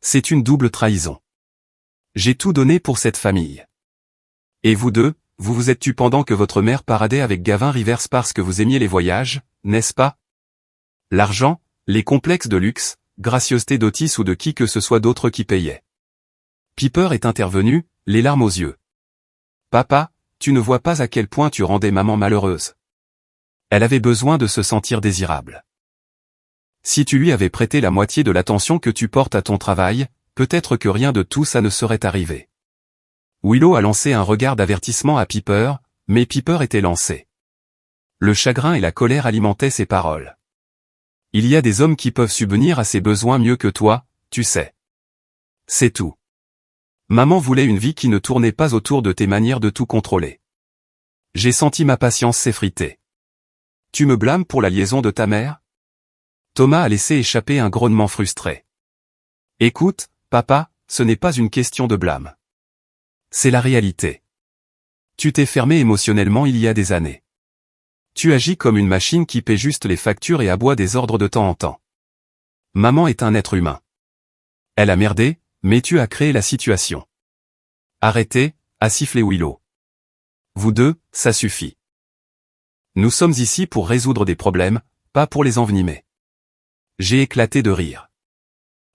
C'est une double trahison. J'ai tout donné pour cette famille. Et vous deux, vous vous êtes tus pendant que votre mère paradait avec Gavin Rivers parce que vous aimiez les voyages, n'est-ce pas? L'argent, les complexes de luxe, gracieuseté d'Otis ou de qui que ce soit d'autre qui payait. Piper est intervenu, les larmes aux yeux. Papa, tu ne vois pas à quel point tu rendais maman malheureuse. Elle avait besoin de se sentir désirable. Si tu lui avais prêté la moitié de l'attention que tu portes à ton travail, peut-être que rien de tout ça ne serait arrivé. Willow a lancé un regard d'avertissement à Piper, mais Piper était lancé. Le chagrin et la colère alimentaient ses paroles. Il y a des hommes qui peuvent subvenir à ses besoins mieux que toi, tu sais. C'est tout. Maman voulait une vie qui ne tournait pas autour de tes manières de tout contrôler. J'ai senti ma patience s'effriter. Tu me blâmes pour la liaison de ta mère? Thomas a laissé échapper un grognement frustré. Écoute, papa, ce n'est pas une question de blâme. C'est la réalité. Tu t'es fermé émotionnellement il y a des années. Tu agis comme une machine qui paie juste les factures et aboie des ordres de temps en temps. Maman est un être humain. Elle a merdé, mais tu as créé la situation. Arrêtez, a sifflé Willow. Vous deux, ça suffit. Nous sommes ici pour résoudre des problèmes, pas pour les envenimer. J'ai éclaté de rire.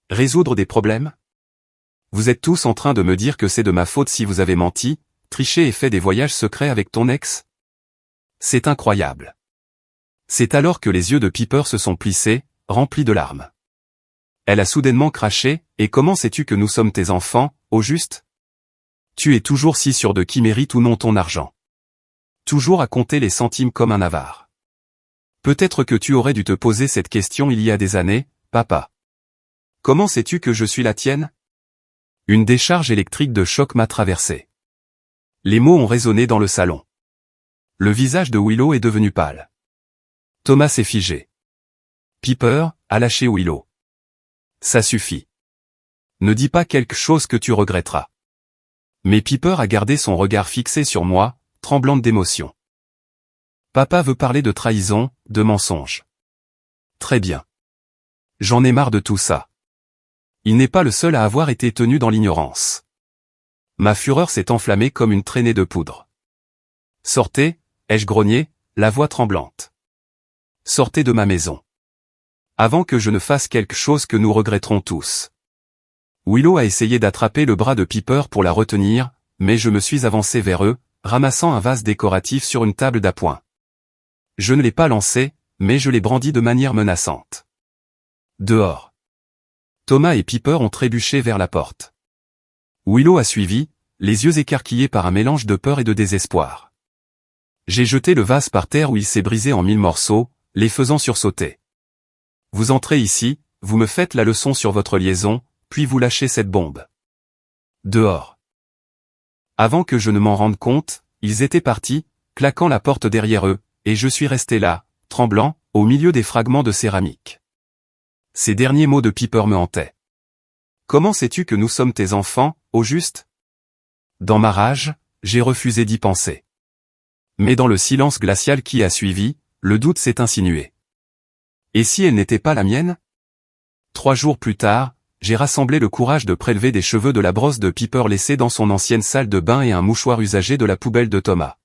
Résoudre des problèmes? Vous êtes tous en train de me dire que c'est de ma faute si vous avez menti, triché et fait des voyages secrets avec ton ex? C'est incroyable. C'est alors que les yeux de Piper se sont plissés, remplis de larmes. Elle a soudainement craché, et comment sais-tu que nous sommes tes enfants, au juste? Tu es toujours si sûr de qui mérite ou non ton argent. Toujours à compter les centimes comme un avare. Peut-être que tu aurais dû te poser cette question il y a des années, papa. Comment sais-tu que je suis la tienne? Une décharge électrique de choc m'a traversé. Les mots ont résonné dans le salon. Le visage de Willow est devenu pâle. Thomas s'est figé. Piper a lâché Willow. Ça suffit. Ne dis pas quelque chose que tu regretteras. Mais Piper a gardé son regard fixé sur moi, tremblante d'émotion. Papa veut parler de trahison, de mensonge. Très bien. J'en ai marre de tout ça. Il n'est pas le seul à avoir été tenu dans l'ignorance. Ma fureur s'est enflammée comme une traînée de poudre. Sortez, ai-je grogné, la voix tremblante. Sortez de ma maison. Avant que je ne fasse quelque chose que nous regretterons tous. Willow a essayé d'attraper le bras de Piper pour la retenir, mais je me suis avancé vers eux, ramassant un vase décoratif sur une table d'appoint. Je ne l'ai pas lancé, mais je l'ai brandi de manière menaçante. Dehors. Thomas et Piper ont trébuché vers la porte. Willow a suivi, les yeux écarquillés par un mélange de peur et de désespoir. J'ai jeté le vase par terre où il s'est brisé en 1000 morceaux, les faisant sursauter. Vous entrez ici, vous me faites la leçon sur votre liaison, puis vous lâchez cette bombe. Dehors. Avant que je ne m'en rende compte, ils étaient partis, claquant la porte derrière eux, et je suis resté là, tremblant, au milieu des fragments de céramique. Ces derniers mots de Piper me hantaient. Comment sais-tu que nous sommes tes enfants, au juste? Dans ma rage, j'ai refusé d'y penser. Mais dans le silence glacial qui a suivi, le doute s'est insinué. Et si elle n'était pas la mienne? 3 jours plus tard, j'ai rassemblé le courage de prélever des cheveux de la brosse de Piper laissée dans son ancienne salle de bain et un mouchoir usagé de la poubelle de Thomas.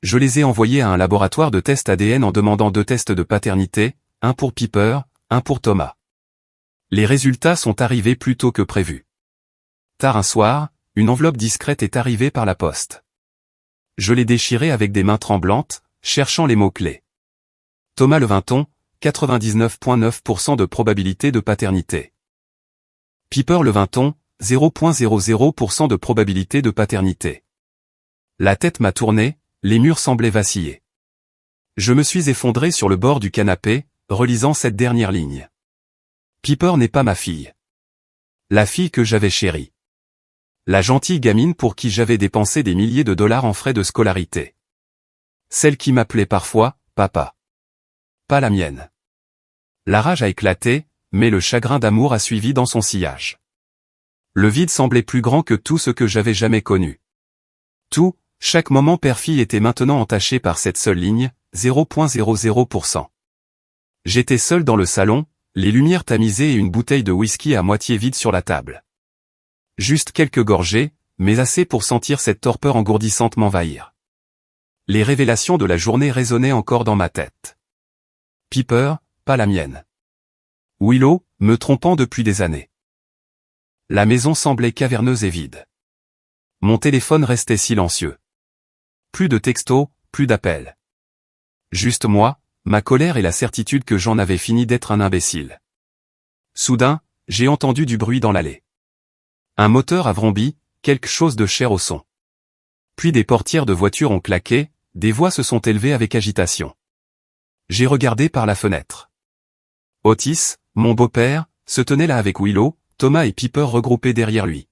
Je les ai envoyés à un laboratoire de tests ADN en demandant 2 tests de paternité, un pour Piper, un pour Thomas. Les résultats sont arrivés plus tôt que prévu. Tard un soir, une enveloppe discrète est arrivée par la poste. Je l'ai déchirée avec des mains tremblantes, cherchant les mots-clés. Thomas Levinton, 99,9% de probabilité de paternité. Piper Levinton, 0,00% de probabilité de paternité. La tête m'a tourné, les murs semblaient vaciller. Je me suis effondré sur le bord du canapé, relisant cette dernière ligne. Piper n'est pas ma fille. La fille que j'avais chérie. La gentille gamine pour qui j'avais dépensé des milliers de dollars en frais de scolarité. Celle qui m'appelait parfois, papa. Pas la mienne. La rage a éclaté, mais le chagrin d'amour a suivi dans son sillage. Le vide semblait plus grand que tout ce que j'avais jamais connu. Tout, chaque moment père-fille était maintenant entaché par cette seule ligne, 0,00%. J'étais seul dans le salon, les lumières tamisées et une bouteille de whisky à moitié vide sur la table. Juste quelques gorgées, mais assez pour sentir cette torpeur engourdissante m'envahir. Les révélations de la journée résonnaient encore dans ma tête. Piper, pas la mienne. Willow, me trompant depuis des années. La maison semblait caverneuse et vide. Mon téléphone restait silencieux. Plus de textos, plus d'appels. Juste moi, ma colère et la certitude que j'en avais fini d'être un imbécile. Soudain, j'ai entendu du bruit dans l'allée. Un moteur a vrombit, quelque chose de cher au son. Puis des portières de voiture ont claqué, des voix se sont élevées avec agitation. J'ai regardé par la fenêtre. Otis, mon beau-père, se tenait là avec Willow, Thomas et Piper regroupés derrière lui.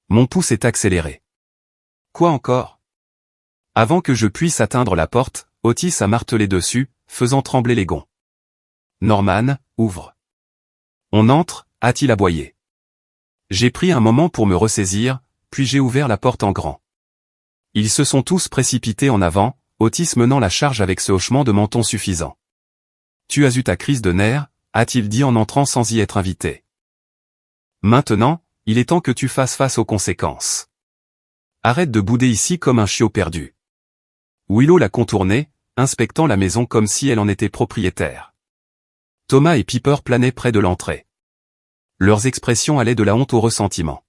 Mon pouce est accéléré. Quoi encore? Avant que je puisse atteindre la porte, Otis a martelé dessus, faisant trembler les gonds. Norman, ouvre. On entre, a-t-il aboyé. J'ai pris un moment pour me ressaisir, puis j'ai ouvert la porte en grand. Ils se sont tous précipités en avant, Otis menant la charge avec ce hochement de menton suffisant. Tu as eu ta crise de nerfs, a-t-il dit en entrant sans y être invité. Maintenant, il est temps que tu fasses face aux conséquences. Arrête de bouder ici comme un chiot perdu. Willow l'a contourné, inspectant la maison comme si elle en était propriétaire. Thomas et Piper planaient près de l'entrée. Leurs expressions allaient de la honte au ressentiment.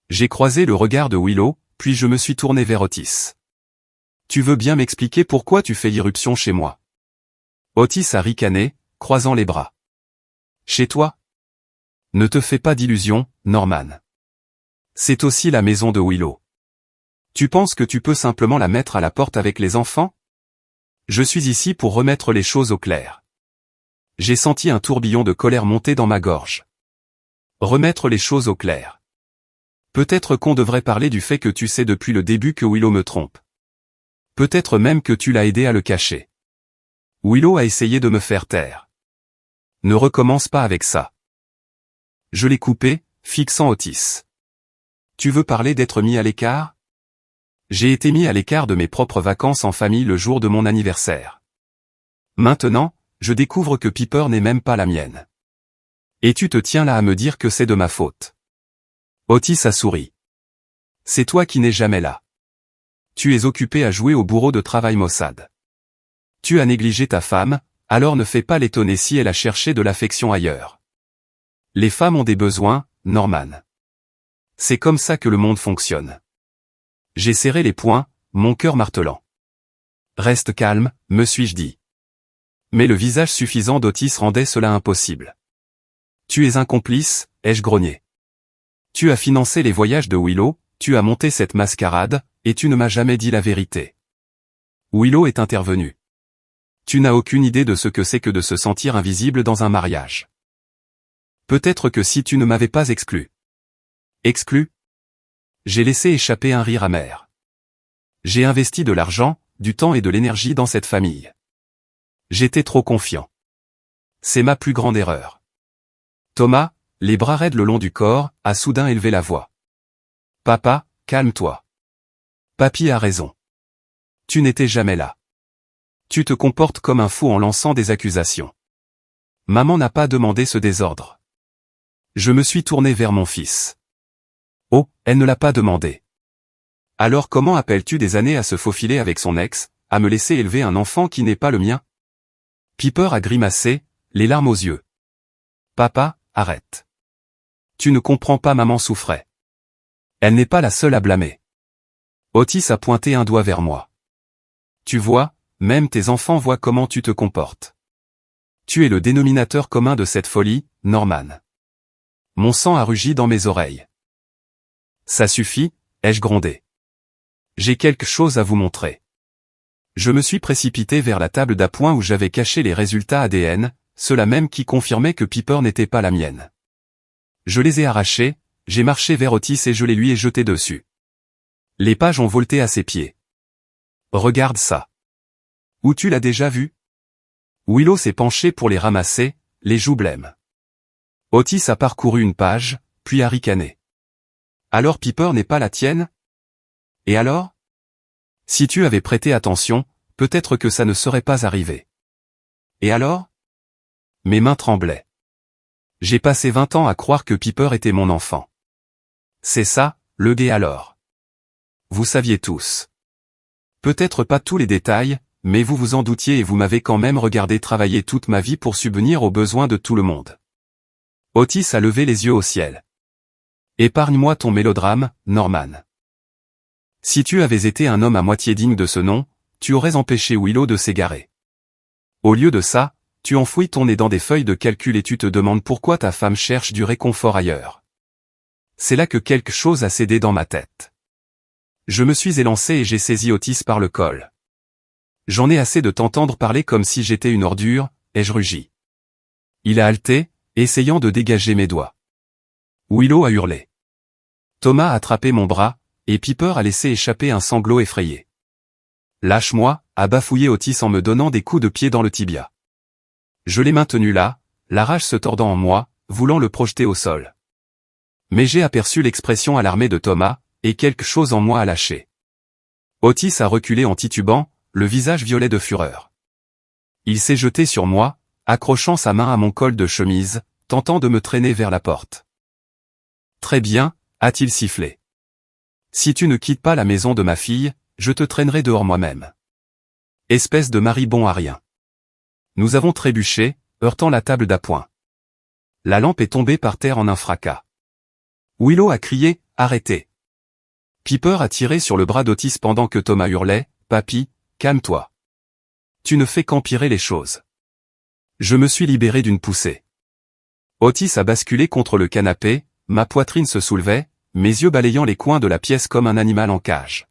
J'ai croisé le regard de Willow, puis je me suis tourné vers Otis. Tu veux bien m'expliquer pourquoi tu fais l'irruption chez moi? Otis a ricané, croisant les bras. Chez toi? Ne te fais pas d'illusions, Norman. C'est aussi la maison de Willow. Tu penses que tu peux simplement la mettre à la porte avec les enfants? Je suis ici pour remettre les choses au clair. J'ai senti un tourbillon de colère monter dans ma gorge. Remettre les choses au clair. Peut-être qu'on devrait parler du fait que tu sais depuis le début que Willow me trompe. Peut-être même que tu l'as aidé à le cacher. Willow a essayé de me faire taire. Ne recommence pas avec ça. Je l'ai coupé, fixant Otis. Tu veux parler d'être mis à l'écart? J'ai été mis à l'écart de mes propres vacances en famille le jour de mon anniversaire. Maintenant, je découvre que Piper n'est même pas la mienne. Et tu te tiens là à me dire que c'est de ma faute. Otis a souri. C'est toi qui n'es jamais là. Tu es occupé à jouer au bourreau de travail Mossad. Tu as négligé ta femme, alors ne fais pas l'étonner si elle a cherché de l'affection ailleurs. Les femmes ont des besoins, Norman. C'est comme ça que le monde fonctionne. J'ai serré les poings, mon cœur martelant. Reste calme, me suis-je dit. Mais le visage suffisant d'Otis rendait cela impossible. Tu es un complice, ai-je grogné. Tu as financé les voyages de Willow, tu as monté cette mascarade, et tu ne m'as jamais dit la vérité. Willow est intervenue. Tu n'as aucune idée de ce que c'est que de se sentir invisible dans un mariage. Peut-être que si tu ne m'avais pas exclu. Exclu? J'ai laissé échapper un rire amer. J'ai investi de l'argent, du temps et de l'énergie dans cette famille. J'étais trop confiant. C'est ma plus grande erreur. Thomas, les bras raides le long du corps, a soudain élevé la voix. Papa, calme-toi. Papy a raison. Tu n'étais jamais là. Tu te comportes comme un fou en lançant des accusations. Maman n'a pas demandé ce désordre. Je me suis tourné vers mon fils. Oh, elle ne l'a pas demandé. Alors comment appelles-tu des années à se faufiler avec son ex, à me laisser élever un enfant qui n'est pas le mien? Piper a grimacé, les larmes aux yeux. Papa, arrête. Tu ne comprends pas, maman souffrait. Elle n'est pas la seule à blâmer. Otis a pointé un doigt vers moi. Tu vois, même tes enfants voient comment tu te comportes. Tu es le dénominateur commun de cette folie, Norman. Mon sang a rugi dans mes oreilles. Ça suffit, ai-je grondé. J'ai quelque chose à vous montrer. Je me suis précipité vers la table d'appoint où j'avais caché les résultats ADN, ceux-là même qui confirmaient que Piper n'était pas la mienne. Je les ai arrachés, j'ai marché vers Otis et je les lui ai jetés dessus. Les pages ont volté à ses pieds. Regarde ça. Où tu l'as déjà vu? Willow s'est penchée pour les ramasser, les joues blêmes. Otis a parcouru une page, puis a ricané. Alors Piper n'est pas la tienne? Et alors? Si tu avais prêté attention, peut-être que ça ne serait pas arrivé. Et alors? Mes mains tremblaient. J'ai passé 20 ans à croire que Piper était mon enfant. C'est ça, le gay alors. Vous saviez tous. Peut-être pas tous les détails, mais vous vous en doutiez et vous m'avez quand même regardé travailler toute ma vie pour subvenir aux besoins de tout le monde. Otis a levé les yeux au ciel. Épargne-moi ton mélodrame, Norman. Si tu avais été un homme à moitié digne de ce nom, tu aurais empêché Willow de s'égarer. Au lieu de ça, tu enfouis ton nez dans des feuilles de calcul et tu te demandes pourquoi ta femme cherche du réconfort ailleurs. C'est là que quelque chose a cédé dans ma tête. Je me suis élancé et j'ai saisi Otis par le col. J'en ai assez de t'entendre parler comme si j'étais une ordure, ai-je rugi. Il a halté, essayant de dégager mes doigts. Willow a hurlé. Thomas a attrapé mon bras, et Piper a laissé échapper un sanglot effrayé. Lâche-moi, a bafouillé Otis en me donnant des coups de pied dans le tibia. Je l'ai maintenu là, la rage se tordant en moi, voulant le projeter au sol. Mais j'ai aperçu l'expression alarmée de Thomas, et quelque chose en moi a lâché. Otis a reculé en titubant, le visage violet de fureur. Il s'est jeté sur moi, accrochant sa main à mon col de chemise, tentant de me traîner vers la porte. Très bien, a-t-il sifflé. Si tu ne quittes pas la maison de ma fille, je te traînerai dehors moi-même. Espèce de mari bon à rien. Nous avons trébuché, heurtant la table d'appoint. La lampe est tombée par terre en un fracas. Willow a crié, arrêtez. Piper a tiré sur le bras d'Otis pendant que Thomas hurlait, papy, calme-toi. Tu ne fais qu'empirer les choses. Je me suis libéré d'une poussée. Otis a basculé contre le canapé, ma poitrine se soulevait, mes yeux balayant les coins de la pièce comme un animal en cage.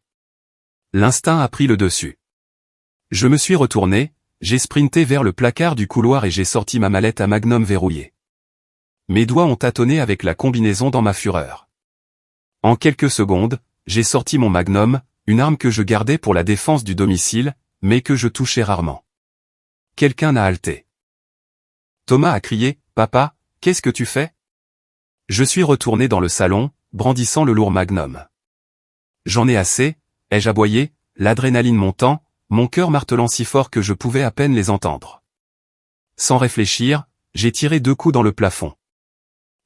L'instinct a pris le dessus. Je me suis retourné, j'ai sprinté vers le placard du couloir et j'ai sorti ma mallette à Magnum verrouillée. Mes doigts ont tâtonné avec la combinaison dans ma fureur. En quelques secondes, j'ai sorti mon Magnum, une arme que je gardais pour la défense du domicile, mais que je touchais rarement. Quelqu'un a halté. Thomas a crié, « Papa, qu'est-ce que tu fais ?» Je suis retourné dans le salon, brandissant le lourd Magnum. J'en ai assez, ai-je aboyé, l'adrénaline montant, mon cœur martelant si fort que je pouvais à peine les entendre. Sans réfléchir, j'ai tiré 2 coups dans le plafond.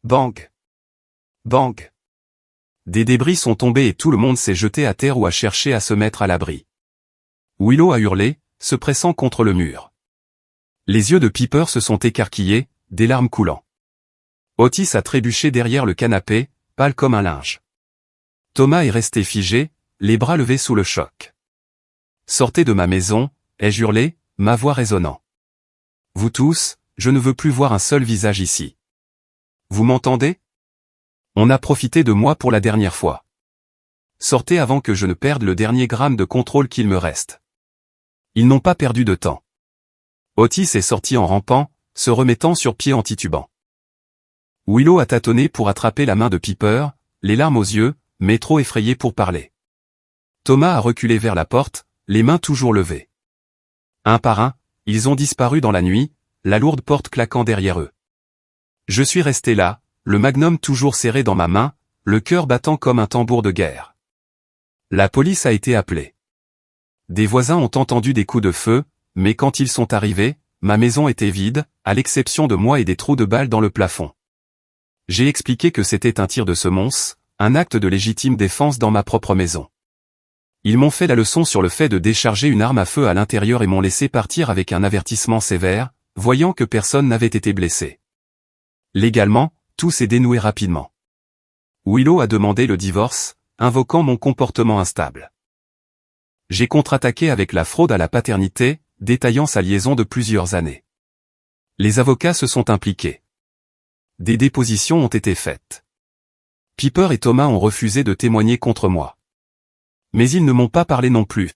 Bang! Bang! Des débris sont tombés et tout le monde s'est jeté à terre ou a cherché à se mettre à l'abri. Willow a hurlé, se pressant contre le mur. Les yeux de Piper se sont écarquillés, des larmes coulant. Otis a trébuché derrière le canapé, pâle comme un linge. Thomas est resté figé, les bras levés sous le choc. Sortez de ma maison, ai-je hurlé, ma voix résonnant. Vous tous, je ne veux plus voir un seul visage ici. Vous m'entendez? On a profité de moi pour la dernière fois. Sortez avant que je ne perde le dernier gramme de contrôle qu'il me reste. Ils n'ont pas perdu de temps. Otis est sorti en rampant, se remettant sur pied en titubant. Willow a tâtonné pour attraper la main de Piper, les larmes aux yeux, mais trop effrayé pour parler. Thomas a reculé vers la porte, les mains toujours levées. Un par un, ils ont disparu dans la nuit, la lourde porte claquant derrière eux. Je suis resté là, le Magnum toujours serré dans ma main, le cœur battant comme un tambour de guerre. La police a été appelée. Des voisins ont entendu des coups de feu, mais quand ils sont arrivés, ma maison était vide, à l'exception de moi et des trous de balles dans le plafond. J'ai expliqué que c'était un tir de semonce, un acte de légitime défense dans ma propre maison. Ils m'ont fait la leçon sur le fait de décharger une arme à feu à l'intérieur et m'ont laissé partir avec un avertissement sévère, voyant que personne n'avait été blessé. Légalement, tout s'est dénoué rapidement. Willow a demandé le divorce, invoquant mon comportement instable. J'ai contre-attaqué avec la fraude à la paternité, détaillant sa liaison de plusieurs années. Les avocats se sont impliqués. Des dépositions ont été faites. Piper et Thomas ont refusé de témoigner contre moi. Mais ils ne m'ont pas parlé non plus.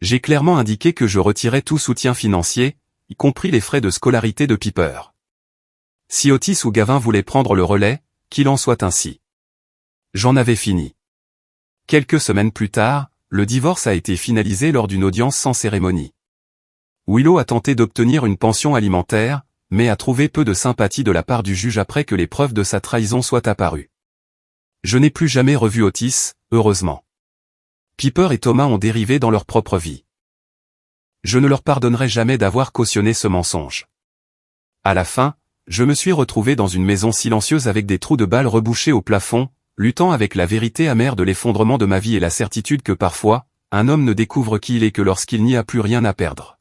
J'ai clairement indiqué que je retirais tout soutien financier, y compris les frais de scolarité de Piper. Si Otis ou Gavin voulaient prendre le relais, qu'il en soit ainsi. J'en avais fini. Quelques semaines plus tard, le divorce a été finalisé lors d'une audience sans cérémonie. Willow a tenté d'obtenir une pension alimentaire, mais a trouvé peu de sympathie de la part du juge après que les preuves de sa trahison soient apparues. Je n'ai plus jamais revu Otis, heureusement. Piper et Thomas ont dérivé dans leur propre vie. Je ne leur pardonnerai jamais d'avoir cautionné ce mensonge. À la fin, je me suis retrouvé dans une maison silencieuse avec des trous de balles rebouchés au plafond, luttant avec la vérité amère de l'effondrement de ma vie et la certitude que parfois, un homme ne découvre qui il est que lorsqu'il n'y a plus rien à perdre.